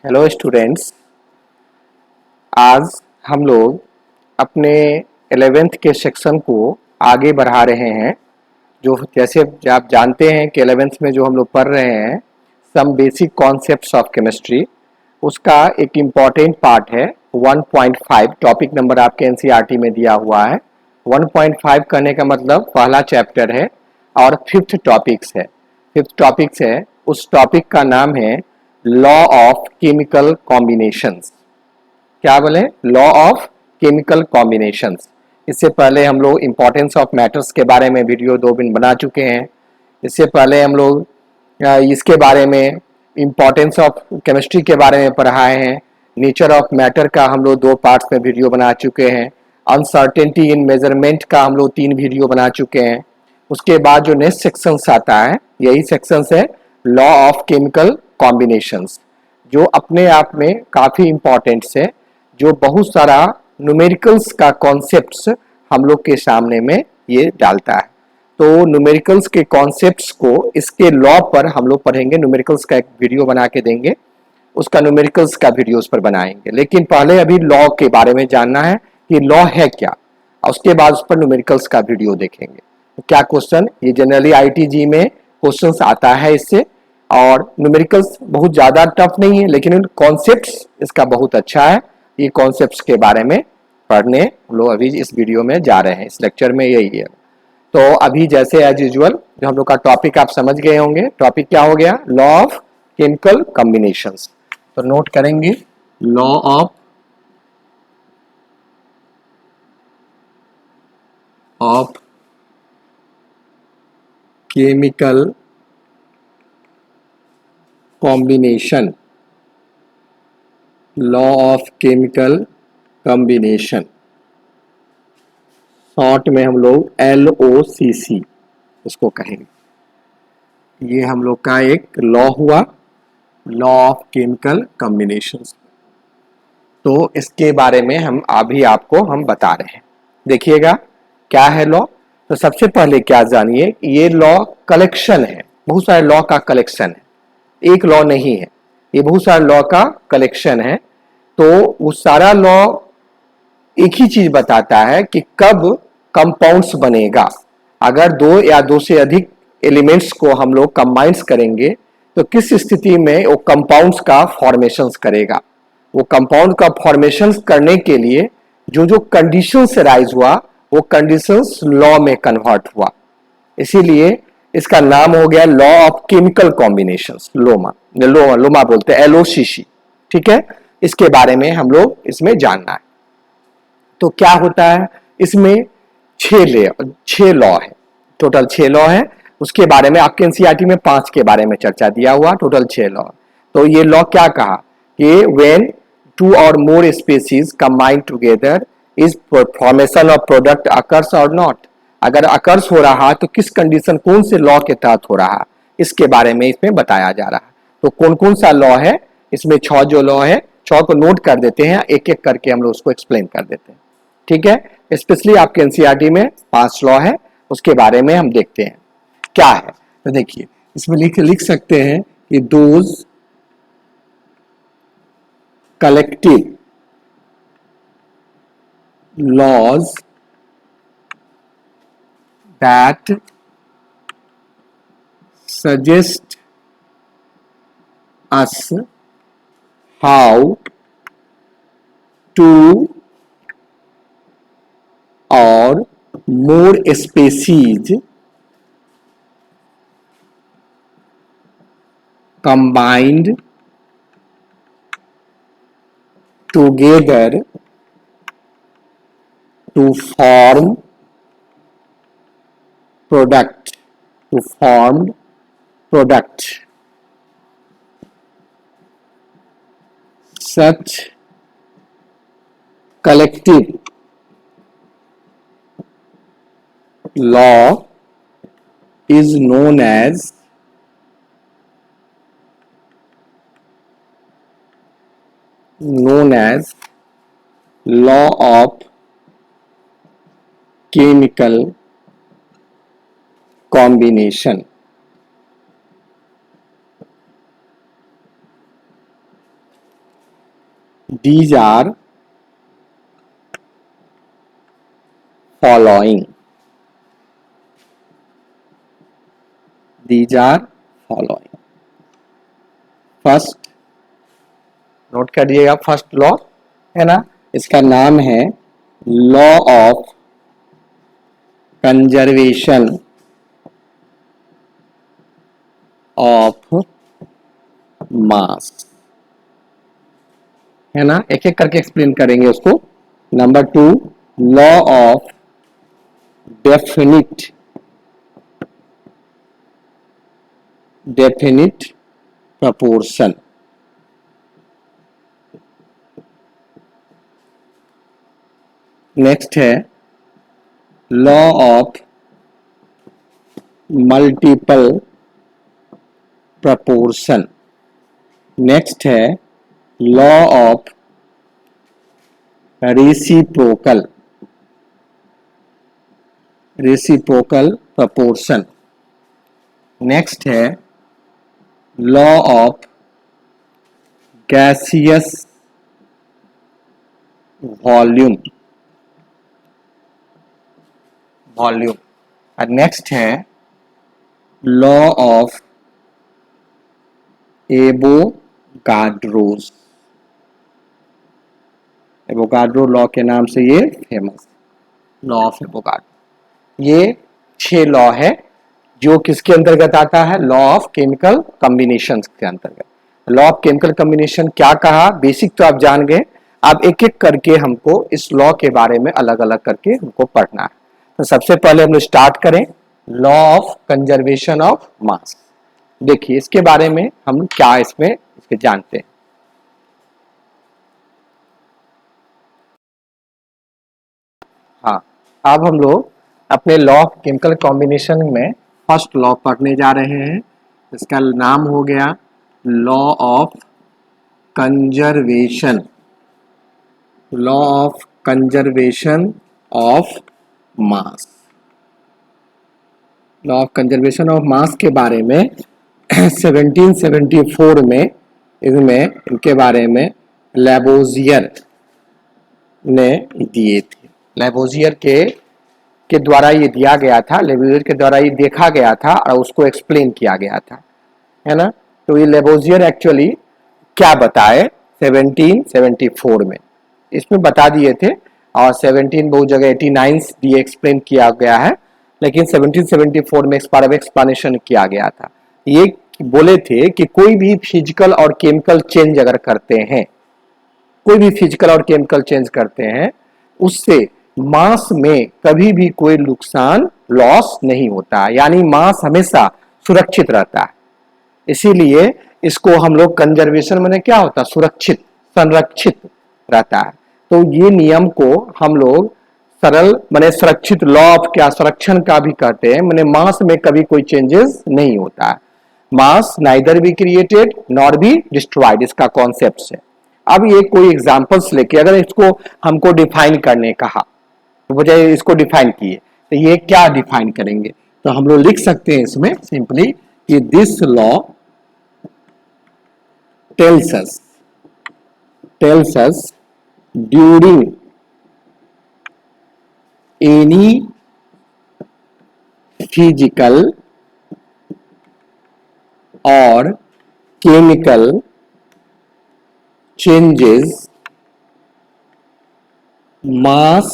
Hello students. आज हम लोग अपने 11th के सेक्शन को आगे बढ़ा रहे हैं। जो जैसे आप जानते हैं कि 11th में जो हम लोग पढ़ रहे हैं some basic concepts of chemistry, उसका एक इम्पॉर्टेंट पार्ट है 1.5। टॉपिक नंबर आपके एनसीईआरटी में दिया हुआ है। 1.5 कहने का मतलब पहला चैप्टर है और फिफ्थ टॉपिक्स है। फिफ्थ टॉपिक्स है, उस टॉपिक का नाम है लॉ ऑफ केमिकल कॉम्बिनेशंस। क्या बोले? Law of chemical combinations. इससे पहले हम लोग इंपॉर्टेंस ऑफ मैटर्स के बारे में वीडियो 2 दिन बना चुके हैं। इससे पहले हम लोग इसके बारे में इंपॉर्टेंस ऑफ केमिस्ट्री के बारे में पढ़ाए हैं। नेचर ऑफ मैटर का हम लोग 2 पार्ट्स में वीडियो बना चुके हैं। अनसर्टेनिटी इन मेजरमेंट का हम लोग 3 वीडियो बना चुके हैं। उसके बाद जो नेक्स्ट सेक्शंस आता है, यही सेक्शंस है लॉ ऑफ केमिकल कॉम्बिनेशंस, जो अपने आप में काफ़ी इंपॉर्टेंट्स है, जो बहुत सारा न्यूमेरिकल्स का कॉन्सेप्ट्स हम लोग के सामने में ये डालता है। तो न्यूमेरिकल्स के कॉन्सेप्ट्स को इसके लॉ पर हम लोग पढ़ेंगे। न्यूमेरिकल्स का एक वीडियो बना के देंगे, उसका न्यूमेरिकल्स का वीडियो उस पर बनाएंगे। लेकिन पहले अभी लॉ के बारे में जानना है कि लॉ है क्या, और उसके बाद उस पर न्यूमेरिकल्स का वीडियो देखेंगे। तो क्या क्वेश्चन, ये जनरली आईटीजी में क्वेश्चंस आता है इससे, और न्यूमेरिकल्स बहुत ज़्यादा टफ नहीं है, लेकिन कॉन्सेप्ट्स इसका बहुत अच्छा है। ये कॉन्सेप्ट्स के बारे में पढ़ने हम लोग अभी इस वीडियो में जा रहे हैं, इस लेक्चर में यही है। तो अभी जैसे एज यूजुअल जो हम लोग का टॉपिक आप समझ गए होंगे। टॉपिक क्या हो गया? Law of chemical combinations. तो नोट करेंगे, law of chemical combination, law of chemical combination, short में हम लोग LOCC इसको कहेंगे। ये हम लोग का एक लॉ हुआ, लॉ ऑफ केमिकल कॉम्बिनेशंस। तो इसके बारे में हम अभी आपको हम बता रहे हैं। देखिएगा क्या है लॉ। तो सबसे पहले क्या जानिए, ये लॉ कलेक्शन है, बहुत सारे लॉ का कलेक्शन है, एक लॉ नहीं है, ये बहुत सारे लॉ का कलेक्शन है। तो वो सारा लॉ एक ही चीज बताता है कि कब कंपाउंड्स बनेगा। अगर दो या दो से अधिक एलिमेंट्स को हम लोग कंबाइंस करेंगे तो किस स्थिति में वो कंपाउंड्स का फॉर्मेशंस करेगा। वो कंपाउंड का फॉर्मेशंस करने के लिए जो जो कंडीशंस राइज हुआ, वो कंडीशंस लॉ में कन्वर्ट हुआ। इसीलिए इसका नाम हो गया लॉ ऑफ केमिकल कॉम्बिनेशंस, लोमा। लोमा बोलते हैं, LOCC। ठीक है, इसके बारे में हम लोग इसमें जानना है। तो क्या होता है इसमें? 6 लॉ है, टोटल 6 लॉ है। उसके बारे में आपके एनसीईआरटी में 5 के बारे में चर्चा दिया हुआ, टोटल 6 लॉ। तो ये लॉ क्या कहा कि when 2 or more species combine together is formation of product occurs और नॉट। अगर अकर्स हो रहा तो किस कंडीशन, कौन से लॉ के तहत हो रहा, इसके बारे में इसमें बताया जा रहा है। तो कौन कौन सा लॉ है इसमें? 6 जो लॉ है, 6 को नोट कर देते हैं, एक एक करके हम लोग उसको एक्सप्लेन कर देते हैं। ठीक है, स्पेशली आपके एनसीईआरटी में 5 लॉ है, उसके बारे में हम देखते हैं क्या है। तो देखिए इसमें लिख सकते हैं कि those collective laws that suggest us how to और more species combined together to form product, to form product. Such collective law is known as law of chemical combination. these are following, these are following। First note कर दिएगा, first law है ना, इसका नाम है law of conservation of mass, है ना। एक एक करके एक्सप्लेन करेंगे उसको। Number 2, law of definite proportion, next है law of multiple proportion, next है law of reciprocal proportion, next है लॉ ऑफ गैसियस वॉल्यूम और नेक्स्ट है लॉ ऑफ एवोगाड्रो लॉ के नाम से ये फेमस, लॉ ऑफ एवोगाड्रो। ये 6 लॉ है जो किसके अंतर्गत आता है, लॉ ऑफ केमिकल कॉम्बिनेशन के अंतर्गत। लॉ ऑफ केमिकल कॉम्बिनेशन क्या कहा, बेसिक तो आप जान गए, अब एक एक करके हमको इस लॉ के बारे में अलग अलग करके हमको पढ़ना है। तो सबसे पहले हम लोग स्टार्ट करें लॉ ऑफ कंजर्वेशन ऑफ मास। देखिए इसके बारे में हम क्या इसमें इसके जानते हैं। हाँ, अब हम लोग अपने लॉ ऑफ केमिकल कॉम्बिनेशन में फर्स्ट लॉ पढ़ने जा रहे हैं। इसका नाम हो गया law of conservation of mass. Law of conservation of मास के बारे में 1774 में इसमें इनके बारे में लैवोजियर ने दिए थे। लैवोजियर के द्वारा ये दिया गया था, लैवोजियर के द्वारा ये देखा गया था और उसको एक्सप्लेन किया गया था, है ना। तो ये लैवोजियर एक्चुअली क्या बताए 1774 में इसमें बता दिए थे, और 17 बहुत जगह 89 दिए एक्सप्लेन किया गया है, लेकिन 1774 में एक्सप्लेनेशन किया गया था। ये बोले थे कि कोई भी फिजिकल और केमिकल चेंज अगर करते हैं, कोई भी फिजिकल और केमिकल चेंज करते हैं, उससे मास में कभी भी कोई नुकसान लॉस नहीं होता, यानी मास हमेशा सुरक्षित रहता है। इसीलिए इसको हम लोग कंजर्वेशन में क्या होता है, सुरक्षित संरक्षित रहता है। तो ये नियम को हम लोग सरल माने सुरक्षित लॉ ऑफ क्या संरक्षण का भी कहते हैं, माने मास में कभी कोई चेंजेस नहीं होता है, mass neither be created nor be destroyed, इसका कॉन्सेप्ट है। अब ये कोई एग्जांपल्स लेके अगर इसको हमको डिफाइन करने कहा, तो बजाय इसको डिफाइन किए तो ये क्या डिफाइन करेंगे, तो हम लोग लिख सकते हैं इसमें सिंपली कि this law tells us during any physical or chemical changes, mass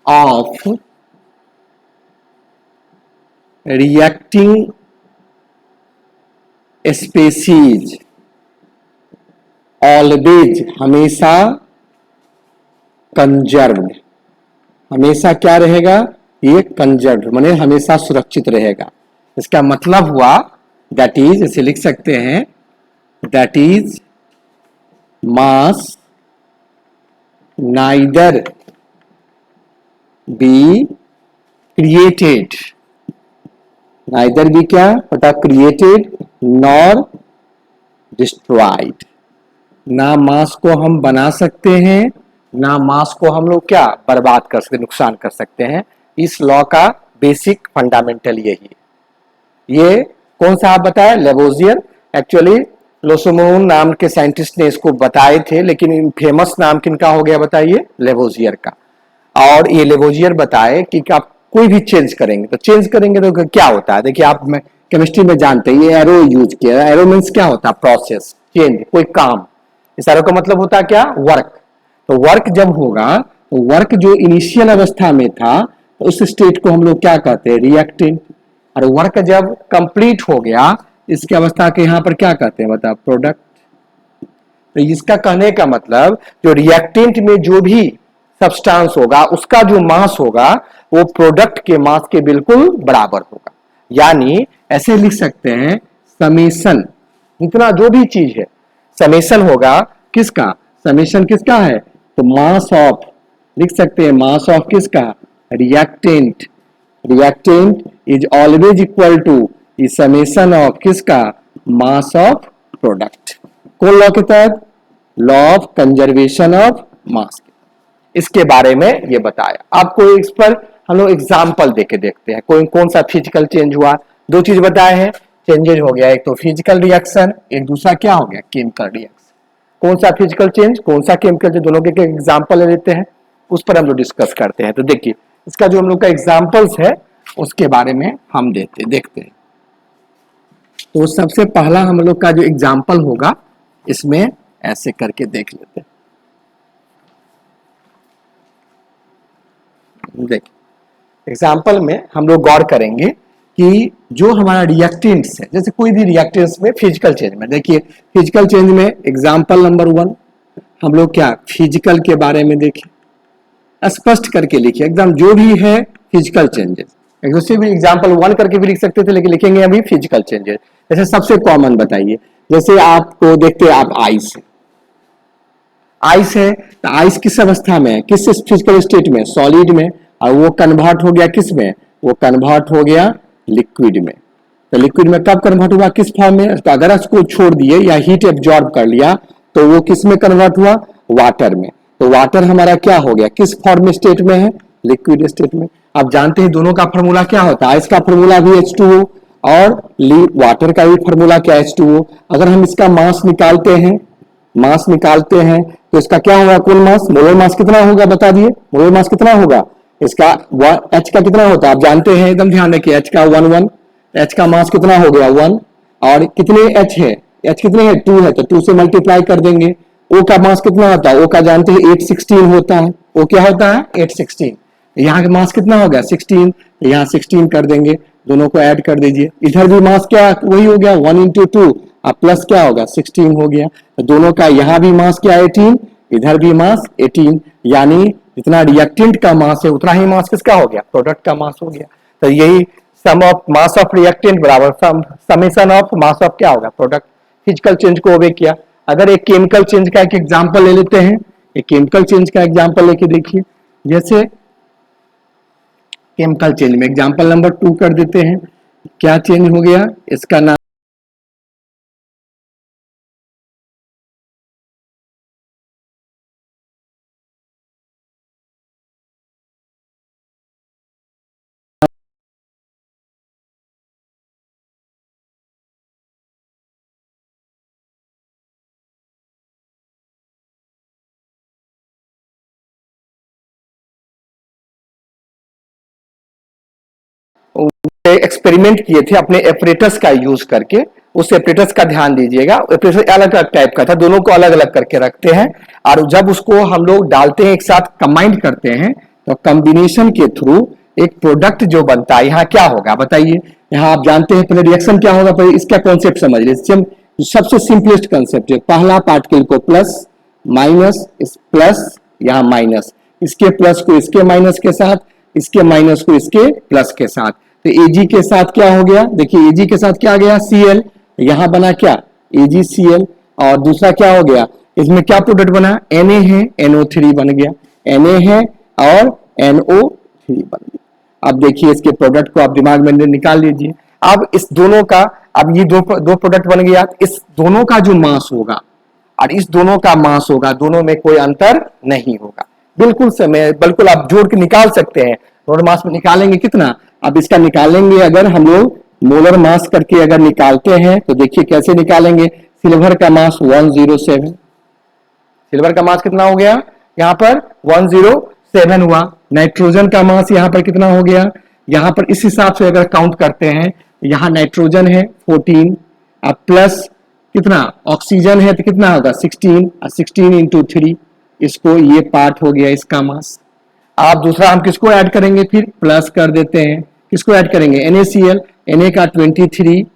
of reacting species always हमेशा कंजर्व्ड, हमेशा क्या रहेगा, ये कंजर्व्ड माने हमेशा सुरक्षित रहेगा। इसका मतलब हुआ दैट इज, इसे लिख सकते हैं that is mass neither be created, neither be क्या पता क्रिएटेड नॉर डिस्ट्रॉयड, ना मास को हम बना सकते हैं, ना मास को हम लोग क्या बर्बाद कर सकते, नुकसान कर सकते हैं। इस लॉ का बेसिक फंडामेंटल यही है। ये कौन सा आप बताया, लेवोजियर। एक्चुअली लोसोमोन नाम के साइंटिस्ट ने इसको बताए थे, लेकिन फेमस नाम किनका हो गया बताइए? लेवोजियर का। और ये लेवोजियर बताए कि आप कोई भी चेंज करेंगे तो क्या होता है। देखिए, आप केमिस्ट्री में जानते हैं, ये एरो यूज किया। एरो मीन्स क्या होता है? प्रोसेस, चेंज, कोई काम। इस एरो का मतलब होता है क्या? वर्क। तो वर्क जब होगा तो वर्क जो इनिशियल अवस्था में था तो उस स्टेट को हम लोग क्या कहते हैं? रिएक्टेंट। और वर्क जब कंप्लीट हो गया इसकी अवस्था के यहां पर क्या कहते हैं बता? प्रोडक्ट। तो इसका कहने का मतलब जो रिएक्टेंट में जो भी सब्सटेंस होगा उसका जो मास होगा वो प्रोडक्ट के मास के बिल्कुल बराबर होगा। यानी ऐसे लिख सकते हैं समेशन, इतना जो भी चीज है समेशन होगा किसका? समेशन किसका है? तो मास ऑफ, लिख सकते हैं मास ऑफ किसका? Reactant. Reactant is always equal to summation of किसका? Mass of product. कौन लॉ के तहत? Law of conservation of mass. इसके बारे में ये बताया। आपको इस पर हम लोग एग्जाम्पल देके देखते हैं कोई कौन सा फिजिकल चेंज हुआ। दो चीज बताए हैं, चेंजेज हो गया, एक तो फिजिकल रिएक्शन, एक दूसरा क्या हो गया? Chemical reaction. कौन सा फिजिकल चेंज, कौन सा केमिकल चेंज, दोनों के एग्जाम्पल ले लेते हैं, उस पर हम लोग डिस्कस करते हैं। तो देखिए, इसका जो हम लोग का एग्जाम्पल्स है उसके बारे में हम देखते हैं। तो सबसे पहला हम लोग का जो एग्जाम्पल होगा इसमें ऐसे करके देख लेते हैं। देखिए, एग्जाम्पल में हम लोग गौर करेंगे कि जो हमारा रिएक्टेंट्स है, जैसे कोई भी रिएक्टेंट्स में फिजिकल चेंज में, देखिए फिजिकल चेंज में एग्जाम्पल नंबर 1 हम लोग क्या फिजिकल के बारे में देखें, स्पष्ट करके लिखिए एकदम जो भी है फिजिकल चेंजेस। दूसरे भी एग्जाम्पल 1 करके भी लिख सकते थे, लेकिन लिखेंगे अभी फिजिकल चेंजेस। जैसे सबसे कॉमन बताइए, जैसे आपको देखते हैं आप आइस है, आइस है तो आइस किस अवस्था में है? किस फिजिकल स्टेट में? सॉलिड में। और वो कन्वर्ट हो गया किस में? वो कन्वर्ट हो गया लिक्विड में। तो लिक्विड में कब कन्वर्ट हुआ? किस फॉर्म में? तो अगर उसको छोड़ दिए या हीट एब्जॉर्ब कर लिया तो वो किस में कन्वर्ट हुआ? वाटर में। तो वाटर हमारा क्या हो गया? किस फॉर्म में स्टेट में है? लिक्विड स्टेट में। आप जानते हैं दोनों का फॉर्मूला क्या होता है? आइस का फॉर्मूला भी H2O और वाटर का भी फॉर्मूला क्या? H2O। अगर हम इसका मास निकालते हैं तो इसका क्या होगा? कुल मास, मोलर मास कितना होगा बता दिए? मोलर मास कितना होगा इसका? H का कितना होता है आप जानते हैं, एकदम ध्यान रखिए। H का 1 H का मास कितना हो गया? 1। और कितने H है? H कितने है? 2 है, तो 2 से मल्टीप्लाई कर देंगे। O का मास कितना होता है? O का जानते हैं 816 होता है। O क्या होता है? 816। यहाँ का मास कितना हो गया? 16। यहाँ 16 कर देंगे, दोनों को ऐड कर दीजिए। इधर भी मास क्या वही हो गया 1 × 2 अब प्लस क्या होगा? 16 हो गया। तो दोनों का यहाँ भी मास क्या 18, इधर भी मास 18। यानी जितना रिएक्टेंट का मास है उतना ही मास किसका हो गया? प्रोडक्ट का मास हो गया। तो यही सम ऑफ मास ऑफ रिएक्टेंट बराबर समेशन ऑफ मास ऑफ क्या होगा? प्रोडक्ट। फिजिकल चेंज को ओबे किया। अगर एक केमिकल चेंज का एक एग्जांपल ले लेते हैं, एक केमिकल चेंज का एग्जांपल लेके देखिए। जैसे केमिकल चेंज में एग्जांपल नंबर 2 कर देते हैं। क्या चेंज हो गया? इसका नाम एक्सपेरिमेंट किए थे अपने एपरेटस का यूज करके। उस एपरेटस का ध्यान दीजिएगा, एपरेटस अलग अलग टाइप का था, दोनों को अलग अलग करके रखते हैं और जब उसको हम लोग डालते हैं एक साथ कंबाइंड करते हैं तो कॉम्बिनेशन के थ्रू एक प्रोडक्ट जो बनता है यहाँ क्या होगा बताइए। यहाँ आप जानते हैं पहले रिएक्शन क्या होगा, पहले इसका कॉन्सेप्ट समझ लीजिए। सबसे सिंपलेस्ट कॉन्सेप्ट है, पहला पार्टिकल को प्लस माइनस, इस प्लस यहाँ माइनस, इसके प्लस को इसके माइनस के साथ, इसके माइनस को इसके प्लस के साथ। तो Ag के साथ क्या हो गया? देखिए Ag के साथ क्या आ गया? Cl। यहां बना क्या? AgCl। और दूसरा क्या हो गया? इसमें क्या प्रोडक्ट बना? Na है, NO3 बन गया। Na है और NO3 बन गया। अब देखिए इसके प्रोडक्ट को आप दिमाग में निकाल लीजिए। अब इस दोनों का, अब ये दो प्रोडक्ट बन गया, इस दोनों का जो मास होगा और इस दोनों का मास होगा, दोनों में कोई अंतर नहीं होगा। बिल्कुल समय, बिल्कुल आप जोड़ के निकाल सकते हैं। मोलर मास में निकालेंगे कितना? अब इसका निकालेंगे अगर हम लोग मोलर मास करके अगर निकालते हैं तो देखिए कैसे निकालेंगे। सिल्वर का मास 107, सिल्वर का मास कितना हो गया यहां पर 107 हुआ। नाइट्रोजन का मास यहां पर कितना हो गया, यहां पर इस हिसाब से अगर काउंट करते हैं, यहां नाइट्रोजन है 14, अब प्लस कितना ऑक्सीजन है तो कितना होगा 16, 16 इंटू 3, इसको ये पार्ट हो गया इसका मास। आप दूसरा हम किसको ऐड करेंगे, फिर प्लस कर देते हैं, किसको ऐड करेंगे NaCl, Na का 23,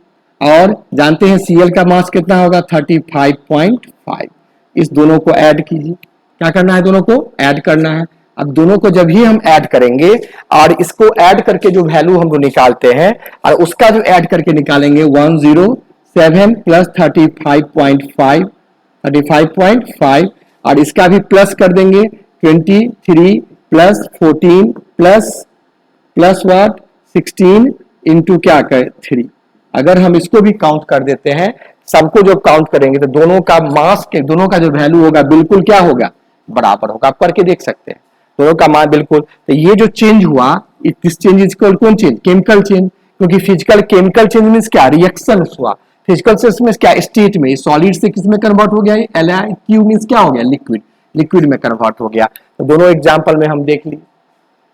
और जानते हैं Cl का मास कितना होगा 35.5। इस दोनों को ऐड कीजिए, क्या करना है, दोनों को ऐड करना है। अब दोनों को जब ही हम ऐड करेंगे और इसको ऐड करके जो वैल्यू हम निकालते हैं और उसका जो ऐड करके निकालेंगे 107 प्लस 35.5 और इसका भी प्लस कर देंगे 23 प्लस 14 प्लस वाट 16 इंटू क्या कर 3। अगर हम इसको भी काउंट कर देते हैं, सबको जब काउंट करेंगे तो दोनों का मास के दोनों का जो वैल्यू होगा बिल्कुल क्या होगा, बराबर होगा। आप करके देख सकते हैं दोनों का मान बिल्कुल। तो ये जो चेंज हुआ, दिस चेंज इज कॉल्ड कौन चेंज, केमिकल चेंज, क्योंकि फिजिकल केमिकल चेंज मींस क्या, रिएक्शन हुआ। फिजिकल चेंज में क्या, स्टेट में, सॉलिड से किस में कन्वर्ट हो गया, LiQ मींस क्या हो गया, लिक्विड, लिक्विड में कन्वर्ट हो गया। तो दोनों एग्जांपल में हम देख ली,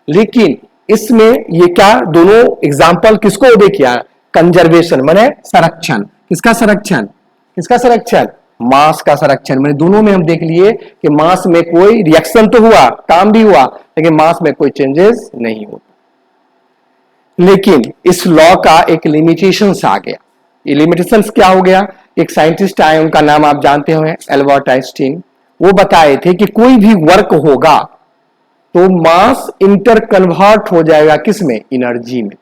लेकिन इसमें ये क्या, दोनों एग्जांपल किसको देखिए, कंजर्वेशन माने संरक्षण, किसका संरक्षण, किसका संरक्षण, मास का संरक्षण। मैंने दोनों में हम देख लिए कि मास में कोई रिएक्शन तो हुआ, काम भी हुआ, लेकिन मास में कोई चेंजेस नहीं होता। लेकिन इस लॉ का एक लिमिटेशंस आ गया। ये लिमिटेशंस क्या हो गया, एक साइंटिस्ट आए, उनका नाम आप जानते हो एल्बर्ट आइंस्टीन। वो बताए थे कि कोई भी वर्क होगा तो मास इंटर कन्वर्ट हो जाएगा किसमें, एनर्जी में।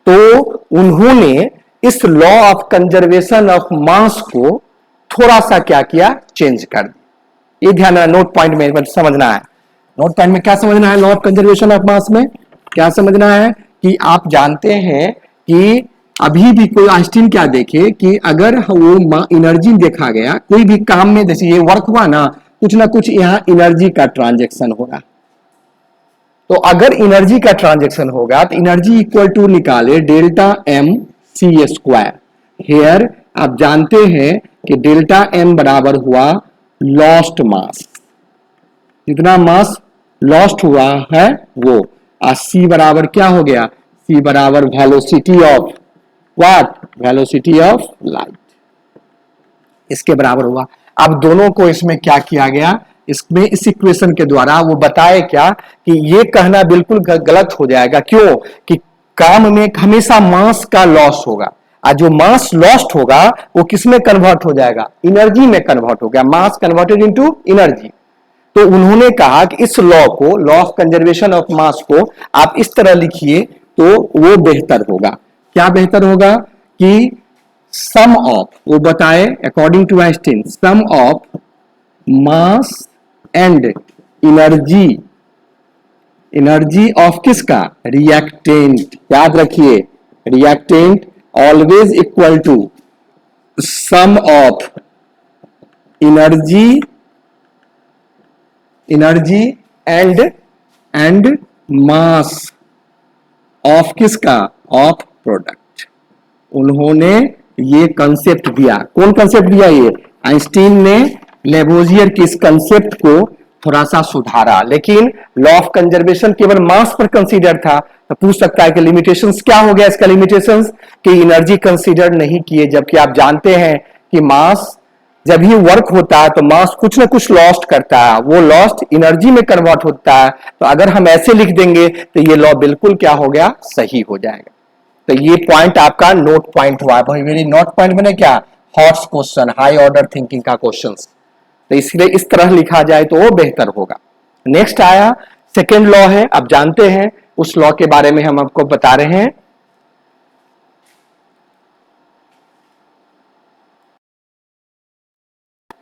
तो उन्होंने इस लॉ ऑफ कंजर्वेशन ऑफ मास को थोड़ा सा क्या किया, चेंज कर दिया। ये ध्यान नोट पॉइंट में समझना है, नोट पॉइंट में क्या समझना है, लॉ ऑफ कंजर्वेशन ऑफ मास में क्या समझना है कि आप जानते हैं कि अभी भी कोई आइंस्टीन क्या देखे कि अगर वो एनर्जी देखा गया कोई भी काम में, जैसे ये वर्क हुआ ना कुछ यहां एनर्जी का ट्रांजेक्शन हो रहा, तो अगर एनर्जी का ट्रांजेक्शन होगा तो एनर्जी इक्वल टू निकाले delta M C square. Here आप जानते हैं कि डेल्टा एम बराबर हुआ लॉस्ट मास, जितना मास लॉस्ट हुआ है वो, और सी बराबर क्या हो गया, सी बराबर velocity of what, velocity of light, इसके बराबर हुआ। अब दोनों को इसमें क्या किया गया, इसमें इस इक्वेशन के द्वारा वो बताए क्या कि ये कहना बिल्कुल गलत हो जाएगा, क्यों कि काम में हमेशा मास का लॉस होगा, और जो मास लॉस्ट होगा वो किसमें कन्वर्ट हो जाएगा, एनर्जी में कन्वर्ट हो गया, मास कन्वर्टेड इनटू एनर्जी। तो उन्होंने कहा कि इस लॉ को, लॉ ऑफ कंजर्वेशन ऑफ मास को आप इस तरह लिखिए तो वो बेहतर होगा। क्या बेहतर होगा कि सम ऑफ, वो बताए according to Einstein, sum of mass and energy, energy of किसका, रिएक्टेंट, याद रखिए reactant always equal to sum of energy, energy and mass of किसका, ऑफ प्रोडक्ट। उन्होंने ये कंसेप्ट दिया, कौन कंसेप्ट दिया, ये आइंस्टीन ने लेबोजियर की इस कंसेप्ट को थोड़ा सा सुधारा, लेकिन लॉ ऑफ कंजर्वेशन केवल मास पर कंसीडर था। तो पूछ सकता है कि लिमिटेशंस क्या हो गया इसका, लिमिटेशंस कि एनर्जी कंसीडर नहीं किए, जबकि आप जानते हैं कि मास जब ही वर्क होता है तो मास कुछ ना कुछ लॉस्ट करता है, वो लॉस्ट एनर्जी में कन्वर्ट होता है। तो अगर हम ऐसे लिख देंगे तो ये लॉ बिल्कुल क्या हो गया, सही हो जाएगा। तो ये पॉइंट आपका नोट पॉइंट हुआ, मेरी नोट पॉइंट बने क्या, hots question, high order thinking का क्वेश्चन, तो इसलिए इस तरह लिखा जाए तो वो बेहतर होगा। नेक्स्ट आया सेकेंड लॉ है, आप जानते हैं उस लॉ के बारे में हम आपको बता रहे हैं।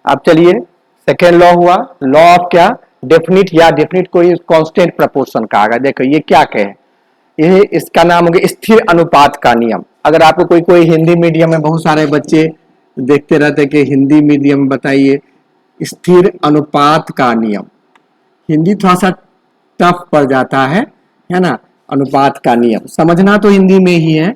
अब चलिए सेकेंड लॉ हुआ, लॉ ऑफ क्या, डेफिनिट, या डेफिनिट कोई कांस्टेंट प्रोपोर्शन का आएगा। देखो ये क्या कहे, ये इसका नाम हो गया स्थिर अनुपात का नियम। अगर आपको कोई हिंदी मीडियम में, बहुत सारे बच्चे देखते रहते कि हिंदी मीडियम बताइए स्थिर अनुपात का नियम, हिंदी थोड़ा सा टफ पड़ जाता है ना, अनुपात का नियम समझना तो हिंदी में ही है।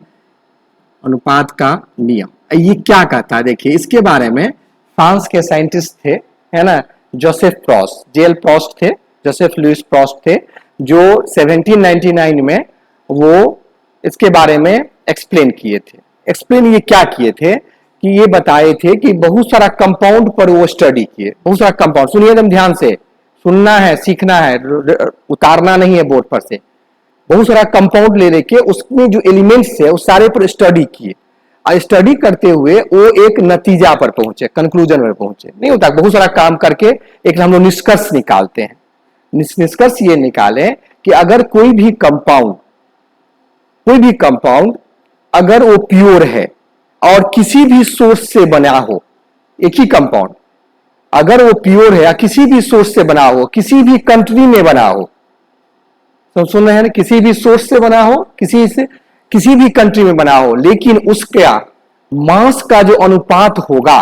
अनुपात का नियम। ये क्या कहता है देखिए, इसके बारे में फ्रांस के साइंटिस्ट थे, है ना, जोसेफ प्रॉस्ट, जेल प्रॉस्ट थे, जोसेफ लुइस प्रॉस्ट थे, जो 1799 में वो इसके बारे में एक्सप्लेन किए थे। एक्सप्लेन ये क्या किए थे कि ये बताए थे कि बहुत सारा कंपाउंड पर वो स्टडी किए, बहुत सारा कंपाउंड, सुनिए एकदम ध्यान से, सुनना है, सीखना है, उतारना नहीं है बोर्ड पर से। बहुत सारा कंपाउंड ले लेके उसमें जो एलिमेंट्स है उस सारे पर स्टडी किए, और स्टडी करते हुए वो एक नतीजा पर पहुंचे, कंक्लूजन में पहुंचे। नहीं होता, बहुत सारा काम करके एक हम लोग निष्कर्ष निकालते हैं। निष्कर्ष ये निकाले कि अगर कोई भी कंपाउंड अगर वो प्योर है और किसी भी सोर्स से बना हो, एक ही कंपाउंड अगर वो प्योर है या किसी भी सोर्स से बना हो, किसी भी कंट्री में बना हो, तो सुन रहे हैं ना, किसी भी सोर्स से बना हो, किसी भी कंट्री में बना हो, लेकिन उसका मास का जो अनुपात होगा,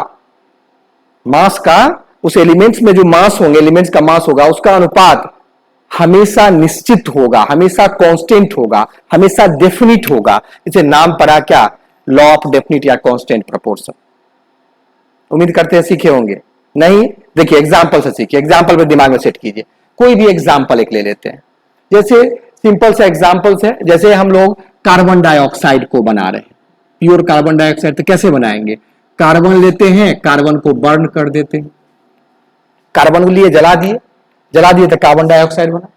मास का, उस एलिमेंट्स में जो मास होंगे, एलिमेंट्स का मास होगा, उसका अनुपात हमेशा निश्चित होगा, हमेशा कांस्टेंट होगा, हमेशा डेफिनिट होगा। इसे नाम पड़ा क्या, लॉ ऑफ डेफिनिट या कांस्टेंट प्रोपोर्शन। उम्मीद करते हैं सीखे होंगे। नहीं, देखिए एग्जांपल से सीखिए, एग्जांपल में दिमाग में सेट कीजिए। कोई भी एग्जांपल एक ले लेते हैं, जैसे सिंपल सा एग्जांपल्स है, जैसे हम लोग कार्बन डाइऑक्साइड को बना रहे हैं, प्योर कार्बन डाइऑक्साइड, तो कैसे बनाएंगे, कार्बन लेते हैं, कार्बन को बर्न कर देते हैं, कार्बन को लिए जला दिए तो कार्बन डाइऑक्साइड बना।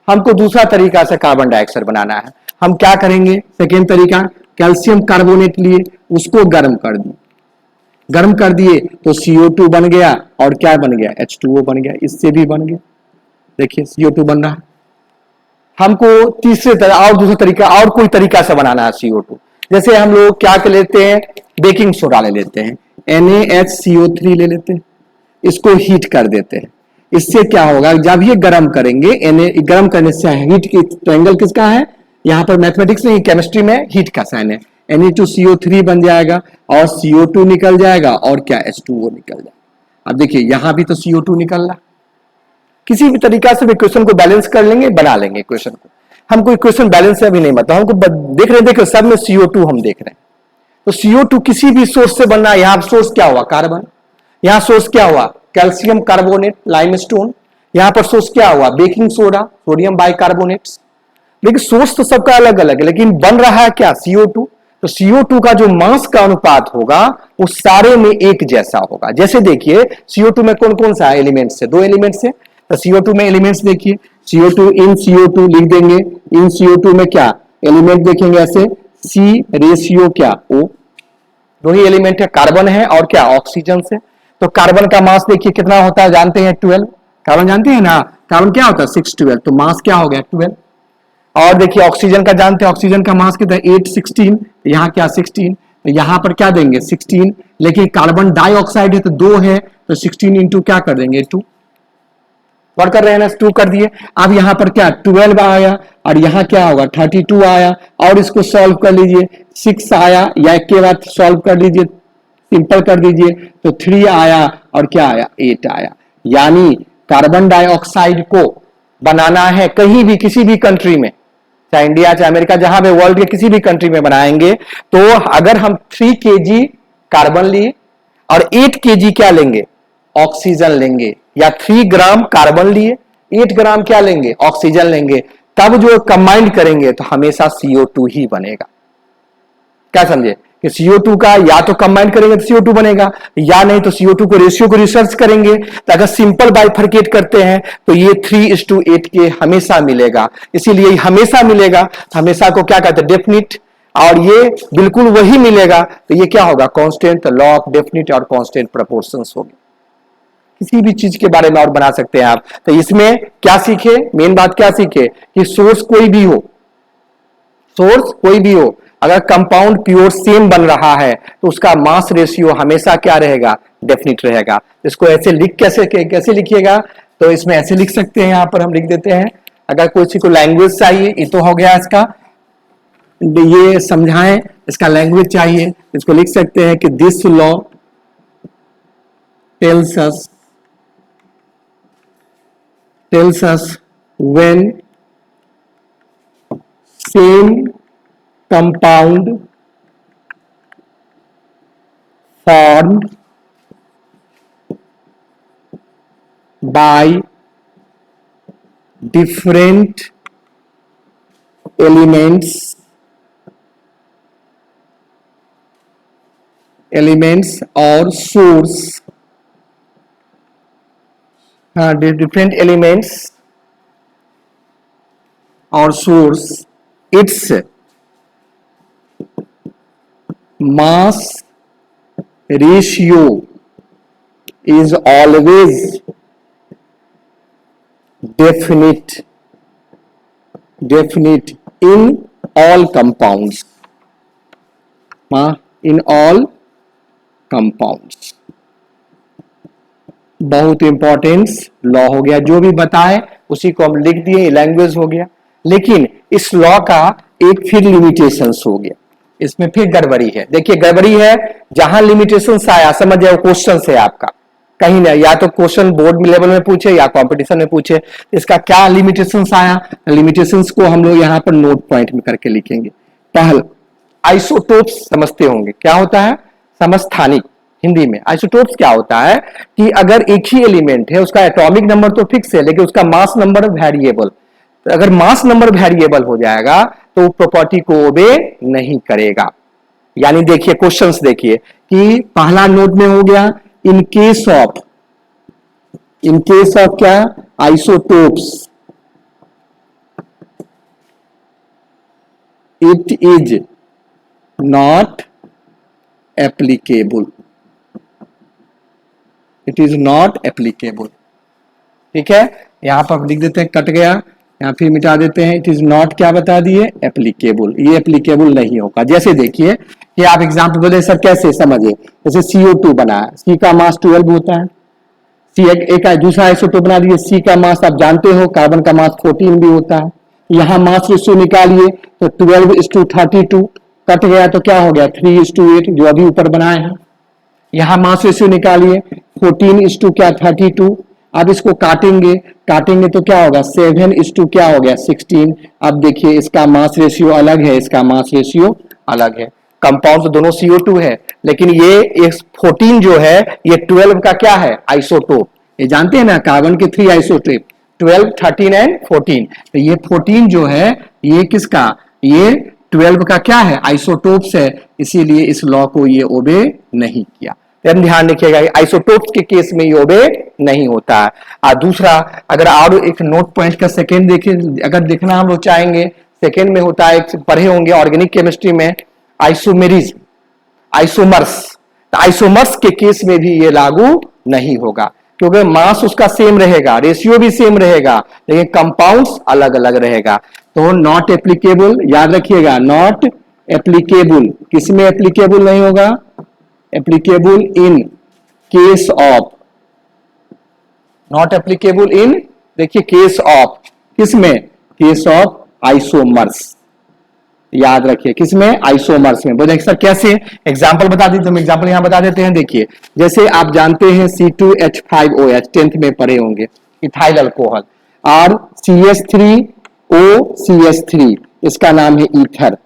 हमको दूसरा तरीका से कार्बन डाइऑक्साइड बनाना है, हम क्या करेंगे, सेकेंड तरीका, कैल्शियम कार्बोनेट लिए, उसको गर्म कर दिए तो CO2 बन गया, और क्या बन गया, H2O बन गया, इससे भी बन गया, देखिए CO2 बन रहा है। हमको तीसरे तरह और दूसरा तरीका और कोई तरीका से बनाना है CO2, जैसे हम लोग क्या कर लेते हैं, बेकिंग सोडा ले लेते हैं, NaHCO3 ले लेते हैं, इसको हीट कर देते हैं। इससे क्या होगा, जब ये गर्म करेंगे, गर्म करने से हीट की ट्रायंगल किसका है, यहां पर मैथमेटिक्स नहीं, केमिस्ट्री में हीट का साइन है, Na2CO3 बन जाएगा और CO2 निकल जाएगा, और क्या, H2O निकल जाएगा। अब देखिए यहां भी तो CO2 निकल रहा, किसी भी तरीका से भी क्वेश्चन को बैलेंस कर लेंगे, बना लेंगे क्वेश्चन को। हमको क्वेश्चन बैलेंस से अभी नहीं मतलब, हमको देख रहे हैं, सब में CO2 हम देख रहे हैं, तो CO2 किसी भी सोर्स से बनना है। यहां सोर्स क्या हुआ, कार्बन, यहां सोर्स क्या हुआ, कैल्शियम कार्बोनेट, लाइमस्टोन, यहां पर सोर्स क्या हुआ, बेकिंग सोडा, सोडियम बाइकार्बोनेट। लेकिन सोर्स तो सबका अलग अलग है, लेकिन बन रहा है क्या, CO2। तो CO2 का जो मास का अनुपात होगा वो सारे में एक जैसा होगा। जैसे देखिए CO2 में कौन कौन सा एलिमेंट्स है, 2 एलिमेंट्स है, तो CO2 में एलिमेंट्स देखिए, CO2 इन CO2 लिख देंगे, इन CO2 में क्या एलिमेंट देखेंगे, ऐसे C रेशियो क्या O, दो ही एलिमेंट है, कार्बन है और क्या, ऑक्सीजन से। तो कार्बन का मास देखिए कितना होता है, जानते हैं 12, कार्बन जानते हैं ना, कार्बन क्या होता है 612, तो मास क्या हो गया 12। और देखिए ऑक्सीजन का जानते हैं, ऑक्सीजन का मास कितना है 816, तो यहाँ क्या 16, तो यहाँ पर क्या देंगे 16, लेकिन कार्बन डाइऑक्साइड है तो 2 है, तो 16 इंटू क्या कर देंगे 2, वर्क कर रहे हैं ना, 2 कर दिए। अब यहाँ पर क्या 12 आया, और यहाँ क्या होगा 32 आया, और इसको सॉल्व कर लीजिए, 6 आया, या एक के बाद सॉल्व कर लीजिए, सिंपल कर दीजिए, तो 3 आया, और क्या आया 8 आया। यानी कार्बन डाइऑक्साइड को बनाना है कहीं भी, किसी भी कंट्री में, चाहे इंडिया चाहे अमेरिका, जहां भी वर्ल्ड के किसी भी कंट्री में बनाएंगे, तो अगर हम 3 kg कार्बन लिए और 8 kg क्या लेंगे, ऑक्सीजन लेंगे, या 3 ग्राम कार्बन लिए 8 ग्राम क्या लेंगे, ऑक्सीजन लेंगे, तब जो कंबाइंड करेंगे तो हमेशा CO2 ही बनेगा। क्या समझे कि CO2 का या तो कंबाइन करेंगे तो CO2 बनेगा, या नहीं तो CO2 को रेशियो को रिसर्च करेंगे, तो अगर सिंपल बाइफरकेट करते हैं तो ये 3:8 के हमेशा मिलेगा। इसीलिए हमेशा मिलेगा, हमेशा को क्या कहते हैं, डेफिनिट, और ये बिल्कुल वही मिलेगा तो ये क्या होगा, कांस्टेंट। तो लॉ ऑफ डेफिनिट और कांस्टेंट प्रोपोर्शंस होगी। किसी भी चीज के बारे में और बना सकते हैं आप। तो इसमें क्या सीखे, मेन बात क्या सीखे कि सोर्स कोई भी हो, सोर्स कोई भी हो, अगर कंपाउंड प्योर सेम बन रहा है तो उसका मास रेशियो हमेशा क्या रहेगा, डेफिनिट रहेगा। इसको ऐसे लिख कैसे लिखिएगा, तो इसमें ऐसे लिख सकते हैं, यहां पर हम लिख देते हैं। अगर किसी को लैंग्वेज चाहिए, ये तो हो गया इसका, ये समझाएं, इसका लैंग्वेज चाहिए, इसको लिख सकते हैं कि this law tells us when same compound formed by different elements or source, different elements or source, its mass ratio is always definite in all compounds, in all compounds। बहुत इंपॉर्टेंट लॉ हो गया, जो भी बताए उसी को हम लिख दिए, लैंग्वेज हो गया। लेकिन इस लॉ का एक फिर लिमिटेशंस हो गया, इसमें फिर गड़बड़ी है। देखिए गड़बड़ी है, जहां लिमिटेशंस आया समझ जाओ क्वेश्चन है आपका, कहीं ना या तो क्वेश्चन बोर्ड लेवल में पूछे या कंपटीशन में पूछे, इसका क्या लिमिटेशंस आया, लिमिटेशंस को हम लोग यहां पर नोट पॉइंट में करके लिखेंगे। पहले आइसोटोप्स समझते होंगे, क्या होता है समस्थानिक, हिंदी में आइसोटोप्स क्या होता है कि अगर एक ही एलिमेंट है, उसका एटॉमिक नंबर तो फिक्स है लेकिन उसका मास नंबर वेरिएबल, तो अगर मास नंबर वेरिएबल हो जाएगा तो प्रॉपर्टी को ओबे नहीं करेगा। यानी देखिए क्वेश्चंस देखिए कि पहला नोट में हो गया इन केस ऑफ क्या, isotopes it is not applicable, it is not applicable. ठीक है, यहां पर लिख देते हैं, कट गया, यहां फिर मिटा देते हैं, इट इज नॉट क्या बता दिए, एप्लीकेबल, ये एप्लीकेबल नहीं होगा। जैसे देखिए कि आप एग्जाम्पल बोले सर कैसे समझे, जैसे CO2 बना है, C का मास 12 होता है, C एक दूसरा आइसोटोप बना दिए, C का मास आप जानते हो, कार्बन का मास 14 भी होता है। यहां मास रेशियो निकालिए तो 12:32, कट गया तो क्या हो गया 3:8, जो अभी ऊपर बनाए हैं। यहां मास रेशियो निकालिए 14 क्या 32, अब इसको काटेंगे तो क्या होगा 7 क्या हो गया 16। अब देखिए इसका मास रेशियो अलग है, इसका मास रेशियो अलग है। कंपाउंड तो दोनों CO2 है, लेकिन ये 14 जो है ये 12 का क्या है आइसोटोप। ये जानते हैं ना कार्बन के 3 आइसोटोप 12, 13 एंड 14, तो ये 14 जो है ये किसका, ये 12 का क्या है आइसोटोप्स है, इसीलिए इस लॉ को ये ओबे नहीं किया। ध्यान रखिएगा आइसोटोप्स के केस में ये ओबे नहीं होता है। और दूसरा अगर और एक नोट पॉइंट का सेकंड देखिए, अगर देखना हम लोग चाहेंगे, सेकंड में होता है, पढ़े होंगे ऑर्गेनिक केमिस्ट्री में आइसोमेरिज्म, आइसोमर्स, तो आइसोमर्स के केस में भी ये लागू नहीं होगा क्योंकि मास उसका सेम रहेगा, रेशियो भी सेम रहेगा, लेकिन कंपाउंड्स अलग अलग रहेगा। तो नॉट एप्लीकेबल, याद रखिएगा नॉट एप्लीकेबल, किसमें एप्लीकेबल नहीं होगा, applicable in case of, not applicable in, देखिए केस ऑफ, किसमें, केस ऑफ आइसोमर्स, याद रखिए किसमें, आइसोमर्स में। बोले सर कैसे, एग्जांपल बता दीजिए, हम एग्जांपल यहां बता देते हैं। देखिए जैसे आप जानते हैं C2H5OH 10th में पढ़े होंगे, इथाइल अल्कोहल, और CH3OCH3, इसका नाम है ईथर,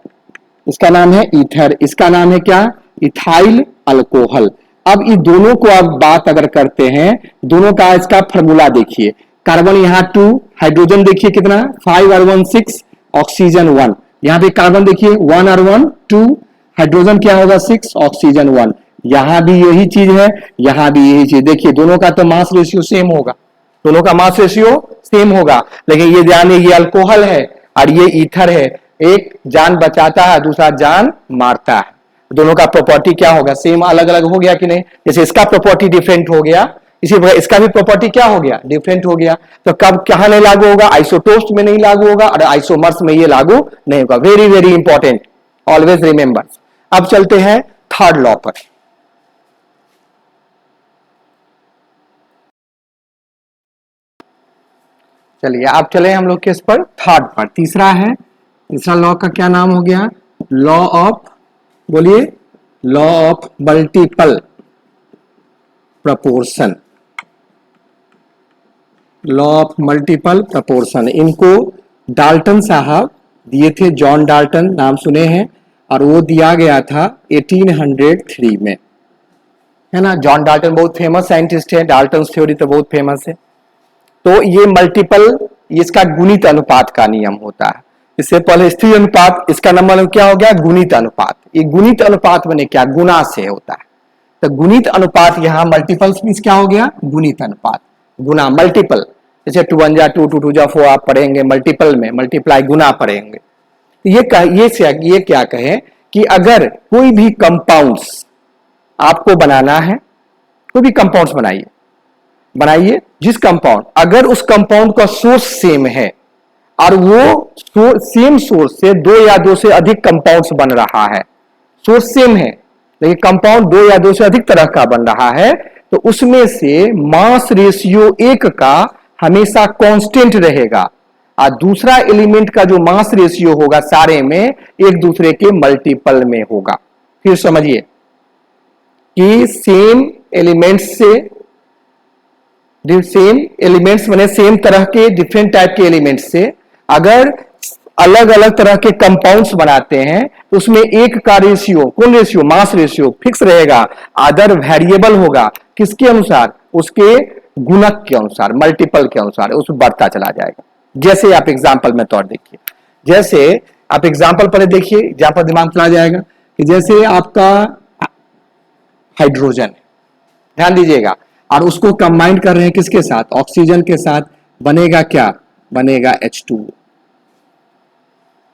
इसका नाम है ईथर, इसका नाम है क्या, इथाइल अल्कोहल। अब ये दोनों को आप बात अगर करते हैं, दोनों का इसका फॉर्मूला देखिए, कार्बन यहां 2, हाइड्रोजन देखिए कितना 5 और 1 6, ऑक्सीजन 1, यहां पे कार्बन देखिए 1 और 1 2, हाइड्रोजन क्या होगा 6, ऑक्सीजन 1, यहां भी यही चीज है, यहां भी यही चीज। देखिए दोनों का तो मास रेशियो सेम होगा, दोनों का मास रेशियो सेम होगा, लेकिन ये ध्यान, ये अल्कोहल है और ये ईथर है, एक जान बचाता है दूसरा जान मारता है। दोनों का प्रॉपर्टी क्या होगा, सेम, अलग अलग हो गया कि नहीं। जैसे इसका प्रॉपर्टी डिफरेंट हो गया, इसी प्रकार इसका भी प्रॉपर्टी क्या हो गया, डिफरेंट हो गया। तो कब कहां नहीं लागू होगा, आइसोटोप्स में नहीं लागू होगा और आइसोमर्स में ये लागू नहीं होगा। Very very important, always remember. अब चलते हैं थर्ड लॉ पर। चलिए आप चले हम लोग किस पर, थर्ड पर, तीसरा है, तीसरा लॉ का क्या नाम हो गया, लॉ ऑफ, बोलिए, law of multiple proportion, law of multiple proportion. इनको डाल्टन साहब दिए थे, जॉन डाल्टन नाम सुने हैं, और वो दिया गया था 1803 में। है ना। जॉन डाल्टन बहुत फेमस साइंटिस्ट है, डाल्टन थ्योरी तो बहुत फेमस है। तो ये मल्टीपल, इसका गुणित अनुपात का नियम होता है। इससे पहले स्थिर अनुपात, इसका नंबर क्या हो गया, गुणित अनुपात। ये गुणित अनुपात मैंने क्या, गुना से होता है। तो गुणित अनुपात यहाँ मल्टीपल्स मीन्स क्या हो गया, गुणित अनुपात, गुना मल्टीपल। जैसे 2 1 जा 2 2 2 जा 4 आप पढ़ेंगे मल्टीपल में, मल्टीप्लाई गुना पढ़ेंगे। ये क्या कहे कि अगर कोई भी कंपाउंड्स आपको बनाना है, कोई भी कंपाउंड्स बनाइए जिस कंपाउंड, अगर उस कंपाउंड का सोर्स सेम है और वो सेम सोर्स से 2 या 2 से अधिक कंपाउंड्स बन रहा है, सोर्स सेम है लेकिन कंपाउंड 2 या 2 से अधिक तरह का बन रहा है, तो उसमें से मास रेशियो 1 का हमेशा कांस्टेंट रहेगा और दूसरा एलिमेंट का जो मास रेशियो होगा सारे में एक दूसरे के मल्टीपल में होगा। फिर समझिए कि सेम एलिमेंट्स मैंने सेम तरह के डिफरेंट टाइप के एलिमेंट्स से अगर अलग अलग तरह के कंपाउंड्स बनाते हैं तो उसमें एक का रेशियो, कौन रेशियो, मास रेशियो फिक्स रहेगा, अदर वेरिएबल होगा। किसके अनुसार, उसके गुणक के अनुसार, मल्टीपल के अनुसार उसमें बढ़ता चला जाएगा। जैसे आप एग्जांपल में तौर देखिए, जैसे आप एग्जांपल पहले देखिए, एग्जांपल दिमाग चला जाएगा कि जैसे आपका हाइड्रोजन है, ध्यान दीजिएगा, और उसको कंबाइन कर रहे हैं किसके साथ, ऑक्सीजन के साथ, बनेगा क्या, बनेगा H2O।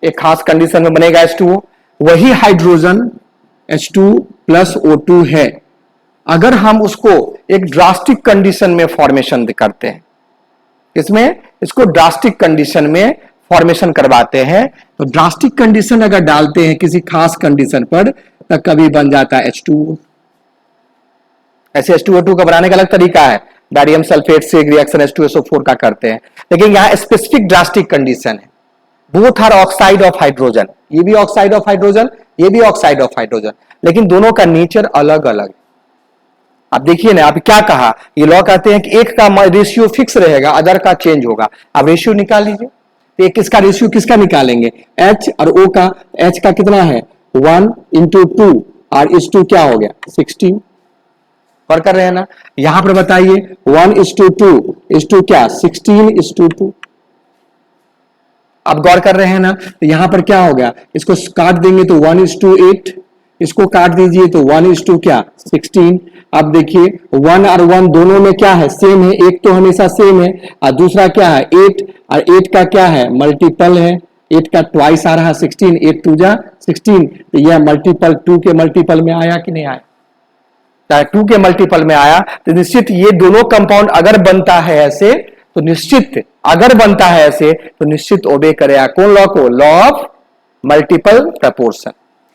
एक खास कंडीशन में बनेगा H2O। वही हाइड्रोजन H2 प्लस O2 है। अगर हम उसको एक ड्रास्टिक कंडीशन में फॉर्मेशन करते हैं, इसमें इसको ड्रास्टिक कंडीशन में फॉर्मेशन करवाते हैं, तो ड्रास्टिक कंडीशन अगर डालते हैं किसी खास कंडीशन पर, तब कभी बन जाता है H2O। ऐसे H2O2 का बनाने का अलग तरीका है, बैरियम सल्फेट से रिएक्शन H2SO4 का करते हैं, लेकिन यहां स्पेसिफिक ड्रास्टिक कंडीशन है। Both are oxide of hydrogen, ये भी ऑक्साइड ऑफ हाइड्रोजन, ये भी ऑक्साइड ऑफ हाइड्रोजन, लेकिन दोनों का नेचर अलग अलग। आप देखिए ना, आप क्या कहा, ये लॉ कहते हैं कि एक का रेशियो फिक्स रहेगा, अदर का चेंज होगा। अब रेशियो निकाल लीजिए, तो एक किसका रेशियो किसका निकालेंगे, H और O का। H का कितना है 1 × 2 और इस 2 क्या हो गया 16। और कर रहे हैं ना, यहां पर बताइए 1:2 इस 2 क्या 16:2। आप गौर कर रहे हैं ना, तो यहां पर क्या हो गया, इसको काट देंगे तो 1:8, इसको काट दीजिए तो 1:2 क्या 16। अब देखिए 1 और 1 दोनों में क्या है, सेम है, एक तो हमेशा सेम है और दूसरा क्या है 8, और 8 का क्या है मल्टीपल है, 8 का ट्वाइस आ रहा है 16, 8 2 जा 16, तो यह मल्टीपल 2 के मल्टीपल में आया कि नहीं आया, 2 के मल्टीपल में आया। तो निश्चित ये दोनों कंपाउंड अगर बनता है ऐसे, तो निश्चित अगर बनता है ऐसे तो निश्चित ओबे करेगा कौन लॉ को, लॉ ऑफ मल्टीपल प्रपोर्शन।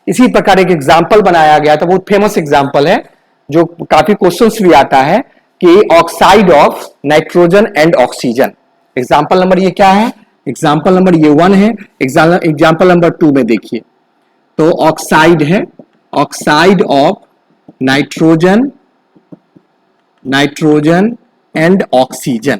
इसी प्रकार एक एग्जांपल बनाया गया था, बहुत फेमस एग्जांपल है, जो काफी क्वेश्चंस भी आता है कि oxide of nitrogen and oxygen. Example number ये क्या है, एग्जांपल नंबर ये 1 है। एग्जांपल नंबर 2 में देखिए, तो ऑक्साइड है, oxide of nitrogen and oxygen.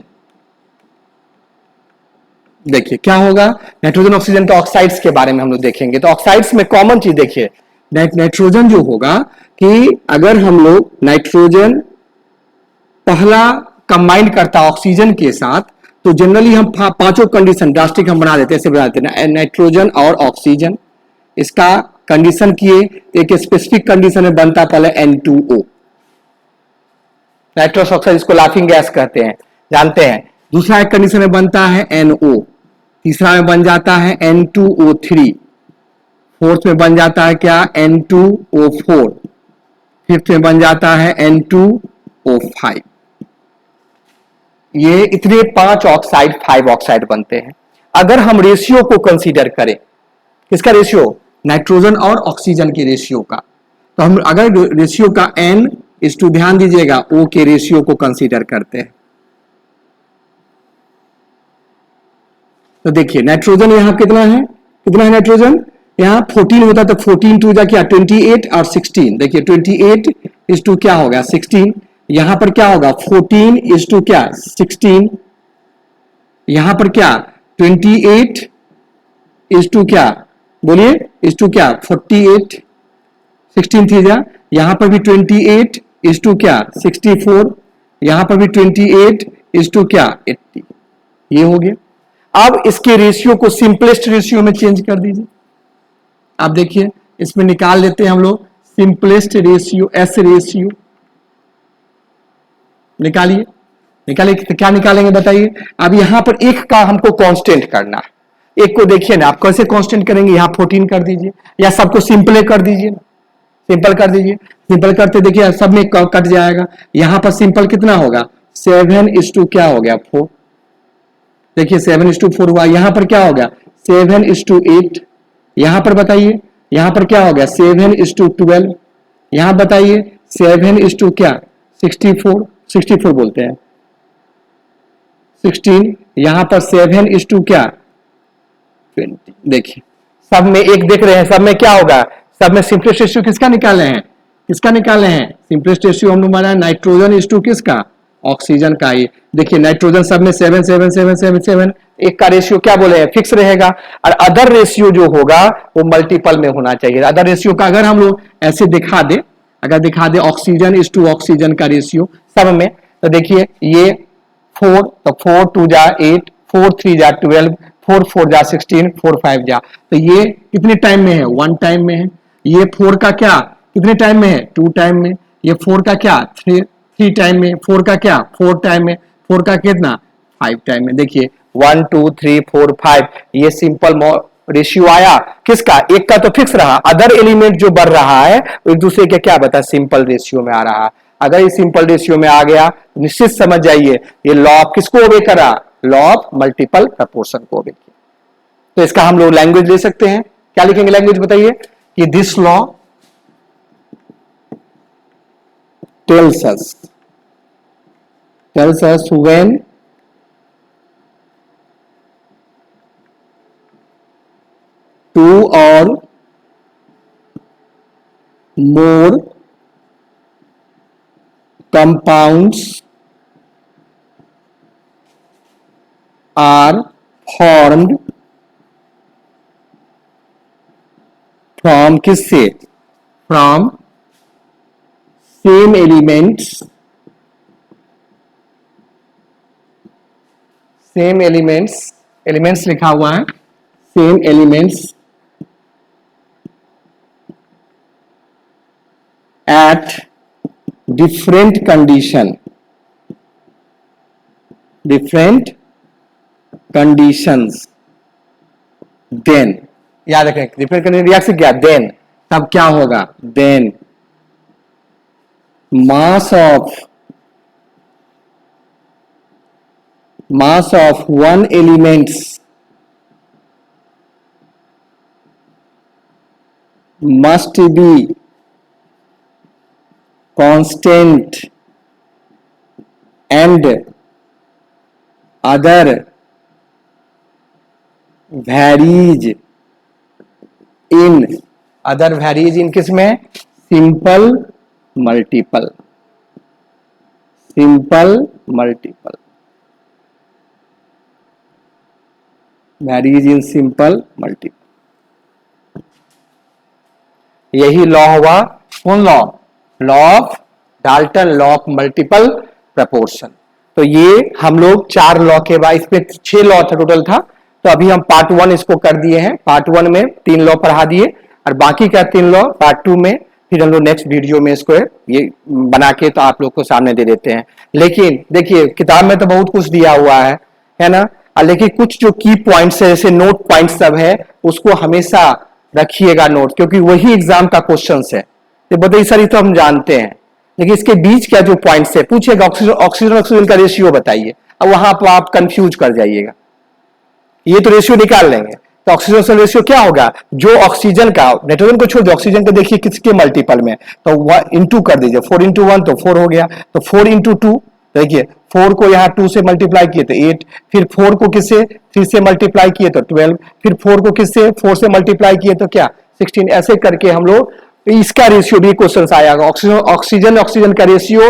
देखिए क्या होगा, नाइट्रोजन ऑक्सीजन के ऑक्साइड्स के बारे में हम लोग देखेंगे। तो ऑक्साइड्स में कॉमन चीज देखिए, नाइट्रोजन जो होगा कि अगर हम लोग नाइट्रोजन पहला कंबाइन करता ऑक्सीजन के साथ, तो जनरली हम पांचों कंडीशन ड्रास्टिक हम बना देते, ऐसे बना देते हैं नाइट्रोजन और ऑक्सीजन। इसका कंडीशन किए, एक स्पेसिफिक कंडीशन में बनता पहले N2O, नाइट्रस ऑक्साइड, इसको लाफिंग गैस कहते हैं, जानते हैं। दूसरा एक कंडीशन में बनता है NO, तीसरा में बन जाता है N2O3, फोर्थ में बन जाता है क्या N2O4, फिफ्थ में बन जाता है N2O5। ये इतने 5 ऑक्साइड 5 ऑक्साइड बनते हैं। अगर हम रेशियो को कंसीडर करें, किसका रेशियो, नाइट्रोजन और ऑक्सीजन के रेशियो का, तो हम अगर रेशियो का N:2 ध्यान दीजिएगा O के रेशियो को कंसीडर करते हैं, तो देखिए नाइट्रोजन यहां कितना है नाइट्रोजन यहां 14 होता, तो 14 2 जा क्या 28 और 16। देखिए 28:2 क्या होगा 16, यहां पर क्या होगा 14:2 क्या 16, यहां पर क्या 28:2 क्या बोलिए इस 2 क्या 48, 16 थी जा, यहां पर भी 28 इज टू क्या 64, यहां पर भी 28 इज टू क्या 80, ये हो गया। अब इसके रेशियो को सिंपलेस्ट रेशियो में चेंज कर दीजिए। आप देखिए इसमें निकाल लेते हैं हम लोग सिंपलेस्ट रेशियो, एस रेशियो निकालिए। निकालिए तो क्या निकालेंगे बताइए। अब यहां पर एक का हमको कांस्टेंट करना है, एक को देखिए ना, आप कैसे कांस्टेंट करेंगे, यहां 14 कर दीजिए या सबको सिंपल कर दीजिए ना, सिंपल कर दीजिए। सिंपल करते देखिए सब में कट जाएगा, यहां पर सिंपल कितना होगा 7 क्या हो गया 4, देखिए 7:4 हुआ। यहां पर क्या हो गया 7:8, यहां पर बताइए यहां पर क्या हो गया 7:12, यहां बताइए 7 क्या 64 बोलते हैं 16, यहां पर 7 क्या 20। देखिए सब में एक देख रहे हैं, सब में क्या होगा, सब में सिंपलेस्ट रेशियो किसका निकाले हैं, किसका निकाले हैं सिंपलेस्ट रेशियो हम लोग माना नाइट्रोजन इज टू किसका ऑक्सीजन का। ये देखिए नाइट्रोजन सब में 7 7 7 7 7, एक का रेशियो क्या बोले हैं फिक्स रहेगा, और अदर रेशियो जो होगा वो मल्टीपल में होना चाहिए। अदर रेशियो का अगर हम लोग ऐसे दिखा दे, अगर दिखा दे ऑक्सीजन इज टू ऑक्सीजन का रेशियो सब में, तो देखिए ये 4 तो 4 2 जा 8, 4 3 जा 12, 4 4 जा 16, 4 5 जा, तो ये कितने टाइम में है 1 टाइम में है। ये 4 का क्या कितने टाइम में है 2 टाइम में, ये 4 का क्या 3 टाइम में, 4 का क्या 4 टाइम में, 4 का कितना 5 टाइम में। देखिए 1 2 3 4 5, ये सिंपल रेशियो आया किसका, एक का तो फिक्स रहा, अदर एलिमेंट जो बढ़ रहा है एक दूसरे के क्या बता सिंपल रेशियो में आ रहा है। अगर ये सिंपल रेशियो में आ गया तो निश्चित समझ जाइए ये लॉ ऑफ किसको ओबे करा, लॉ ऑफ मल्टीपल प्रपोर्शन को ओबे किया। तो इसका हम लोग लैंग्वेज ले सकते हैं, क्या लिखेंगे लैंग्वेज बताइए कि this law tells us when two or more compounds are formed from किससे, from same elements, एलिमेंट्स लिखा हुआ है same elements at different conditions, then याद रखें डिफरेंट कंडीशन रिएक्शन क्या देन, तब क्या होगा then mass of one elements must be constant and other varies in किसमें simple multiple varies in simple multiple। यही लॉ हुआ कौन law, law of Dalton, law of multiple proportion. तो ये हम लोग 4 लॉ के बाद, इसमें 6 लॉ था टोटल था, तो अभी हम पार्ट 1 इसको कर दिए हैं। पार्ट 1 में 3 लॉ पढ़ा दिए और बाकी का 3 लॉ पार्ट 2 में फिर हम लोग नेक्स्ट वीडियो में इसको ये बना के तो आप लोग को सामने दे देते हैं। लेकिन देखिए किताब में तो बहुत कुछ दिया हुआ है ना, लेकिन कुछ जो की पॉइंट्स है जैसे नोट पॉइंट्स सब है उसको हमेशा रखिएगा नोट, क्योंकि वही एग्जाम का क्वेश्चन है। ये बताइए सर ये तो हम जानते हैं, लेकिन इसके बीच क्या जो पॉइंट्स है पूछेगा ऑक्सीजन का रेशियो बताइए, अब वहां पर आप कंफ्यूज कर जाइएगा। ये तो रेशियो निकाल लेंगे तो ऑक्सीजन रेशियो क्या होगा, जो ऑक्सीजन का, नाइट्रोजन को छोड़ दो ऑक्सीजन को देखिए किसके मल्टीपल में, तो 1 कर दीजिए 4 × 1 तो 4 हो गया, तो 4 × 2 देखिए 4 को यहाँ 2 से मल्टीप्लाई किए तो 8, फिर 4 को किससे 3 से मल्टीप्लाई किए तो 12, फिर 4 को किससे 4 से मल्टीप्लाई किए तो क्या 16, ऐसे करके हम लोग इसका रेशियो भी क्वेश्चन आएगा। ऑक्सीजन का रेशियो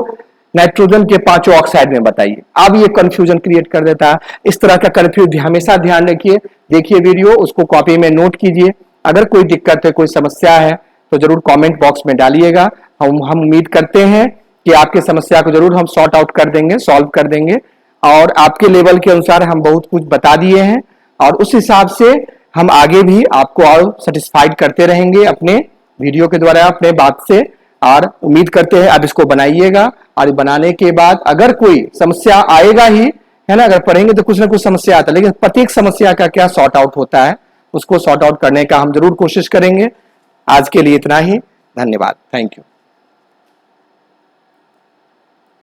नाइट्रोजन के 5 ऑक्साइड में बताइए। अब ये कंफ्यूजन क्रिएट कर देता है, इस तरह का कंफ्यूज हमेशा ध्यान रखिए। देखिए वीडियो, उसको कॉपी में नोट कीजिए। अगर कोई दिक्कत है कोई समस्या है तो जरूर कमेंट बॉक्स में डालिएगा। हम उम्मीद करते हैं कि आपकी समस्या को जरूर हम सॉर्ट आउट कर देंगे, सॉल्व कर देंगे, और आपके लेवल के अनुसार हम बहुत कुछ बता दिए हैं, और उस हिसाब से हम आगे भी आपको और सेटिस्फाइड करते रहेंगे अपने वीडियो के द्वारा, अपने बात से। और उम्मीद करते हैं आप इसको बनाइएगा, और बनाने के बाद अगर कोई समस्या आएगा ही है ना, अगर पढ़ेंगे तो कुछ ना कुछ समस्या आता है, लेकिन प्रत्येक समस्या का क्या सॉर्ट आउट होता है, उसको सॉर्ट आउट करने का हम जरूर कोशिश करेंगे। आज के लिए इतना ही, धन्यवाद, थैंक यू।